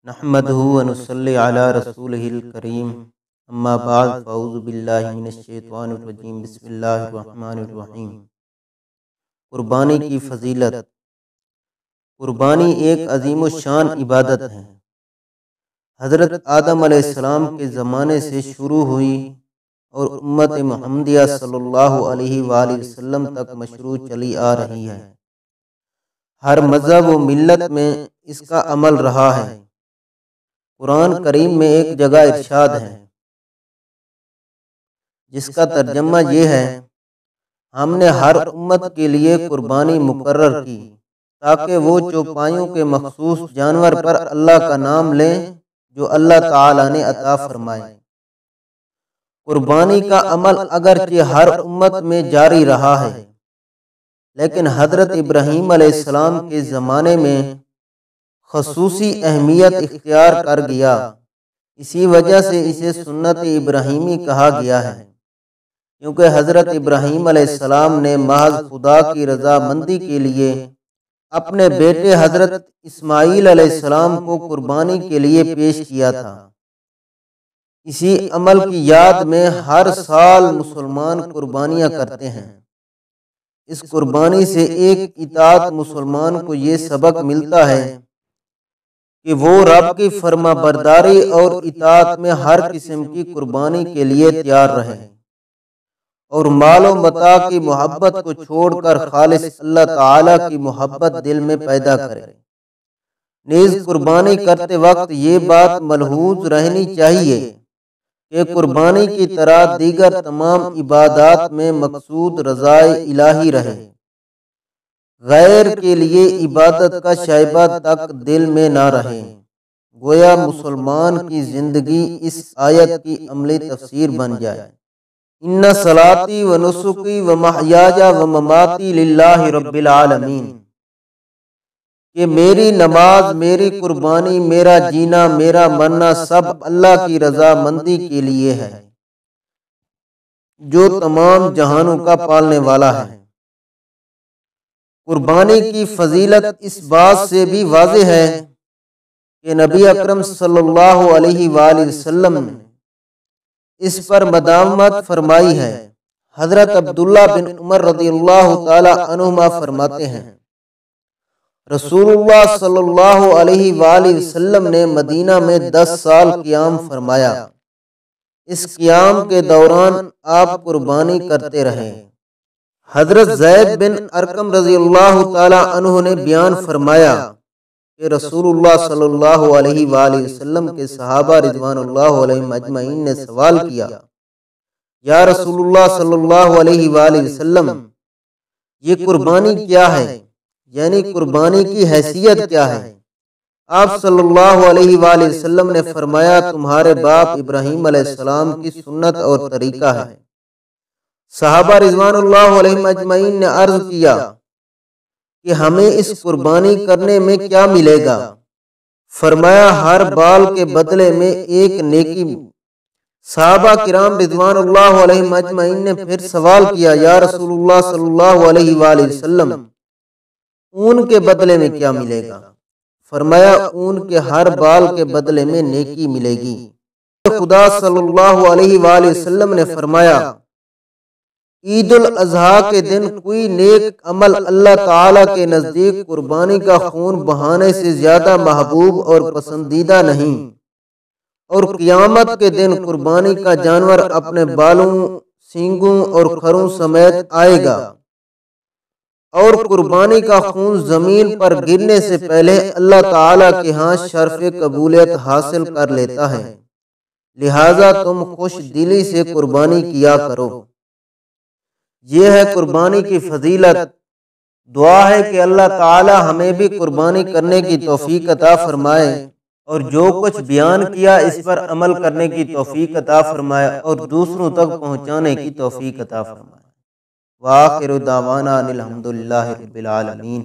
نحمدہ ونصلی علی رسولہ الکریم اما بعد فاعوذ باللہ من الشیطان الرجیم بسم اللہ الرحمن الرحیم۔ قربانی کی فضیلت۔ قربانی ایک عظیم الشان عبادت ہے۔ حضرت آدم علیہ السلام کے زمانے سے شروع ہوئی اور امت محمدیہ صلی اللہ علیہ وآلہ وسلم تک مشروع چلی آ رہی ہے۔ ہر مذہب و ملت میں اس کا عمل رہا ہے۔ قرآن کریم میں ایک جگہ ارشاد ہے جس کا ترجمہ یہ ہے: ہم نے ہر امت کے لیے قربانی مقرر کی تاکہ وہ چوپایوں کے مخصوص جانور پر اللہ کا نام لیں جو اللہ تعالی نے عطا فرمائے۔ قربانی کا عمل اگرچہ ہر امت میں جاری رہا ہے، لیکن حضرت ابراہیم علیہ السلام کے زمانے میں خصوصی اہمیت اختیار کر گیا۔ اسی وجہ سے اسے سنت ابراہیمی کہا گیا ہے، کیونکہ حضرت ابراہیم علیہ السلام نے محض خدا کی رضا مندی کے لیے اپنے بیٹے حضرت اسماعیل علیہ السلام کو قربانی کے لیے پیش کیا تھا۔ اسی عمل کی یاد میں ہر سال مسلمان قربانیاں کرتے ہیں۔ اس قربانی سے ایک اطاعت مسلمان کو یہ سبق ملتا ہے کہ وہ رب کی فرما برداری اور اطاعت میں ہر قسم کی قربانی کے لیے تیار رہے اور مال و متاع کی محبت کو چھوڑ کر خالص اللہ تعالی کی محبت دل میں پیدا کرے۔ نیز قربانی کرتے وقت یہ بات ملحوظ رہنی چاہیے کہ قربانی کی طرح دیگر تمام عبادات میں مقصود رضائے الہی رہے، غیر کے لیے عبادت کا شائبہ تک دل میں نہ رہے۔ گویا مسلمان کی زندگی اس آیت کی عملی تفسیر بن جائے: ان صلاتی و نسکی و محیاج و مماتی للہ رب العالمین، کہ میری نماز، میری قربانی، میرا جینا، میرا مرنا سب اللہ کی رضا مندی کے لیے ہے جو تمام جہانوں کا پالنے والا ہے۔ قربانی کی فضیلت اس بات سے بھی واضح ہے کہ نبی اکرم صلی اللہ علیہ وآلہ وسلم نے اس پر مداومت فرمائی ہے۔ حضرت عبداللہ بن عمر رضی اللہ تعالی عنہما فرماتے ہیں، رسول اللہ صلی اللہ علیہ وآلہ وسلم نے مدینہ میں 10 سال قیام فرمایا۔ اس قیام کے دوران آپ قربانی کرتے رہے۔ حضرت زید بن ارقم رضی اللہ تعالی عنہ نے بیان فرمایا کہ رسول اللہ صلی اللہ علیہ وآلہ وسلم کے صحابہ رضوان اللہ علیہم اجمعین نے سوال کیا: یا رسول اللہ صلی اللہ علیہ وآلہ وسلم، یہ قربانی کیا ہے؟ یعنی قربانی کی حیثیت کیا ہے؟ آپ صلی اللہ علیہ وآلہ وسلم نے فرمایا: تمہارے باپ ابراہیم علیہ السلام کی سنت اور طریقہ ہے۔ صحابہ رضوان اللہ علیہم اجمعین نے عرض کیا کہ ہمیں اس قربانی کرنے میں کیا ملے گا؟ فرمایا: ہر بال کے بدلے میں ایک نیکی۔ صحابہ کرام رضوان اللہ علیہم اجمعین نے پھر سوال کیا: یا رسول اللہ صلی اللہ علیہ وآلہ وسلم، اون کے بدلے میں کیا ملے گا؟ فرمایا: اون کے ہر بال کے بدلے میں نیکی ملے گی۔ خدا صلی اللہ علیہ وآلہ وسلم نے فرمایا: عید الاضحیٰ کے دن کوئی نیک عمل اللہ تعالی کے نزدیک قربانی کا خون بہانے سے زیادہ محبوب اور پسندیدہ نہیں، اور قیامت کے دن قربانی کا جانور اپنے بالوں، سینگوں اور کھروں سمیت آئے گا، اور قربانی کا خون زمین پر گرنے سے پہلے اللہ تعالی کے ہاں شرف قبولیت حاصل کر لیتا ہے، لہذا تم خوش دلی سے قربانی کیا کرو۔ یہ ہے قربانی کی فضیلت۔ دعا ہے کہ اللہ تعالی ہمیں بھی قربانی کرنے کی توفیق عطا فرمائے اور جو کچھ بیان کیا اس پر عمل کرنے کی توفیق عطا فرمائے اور دوسروں تک پہنچانے کی توفیق عطا فرمائے۔ وآخر دعوانا الحمدللہ رب العالمین۔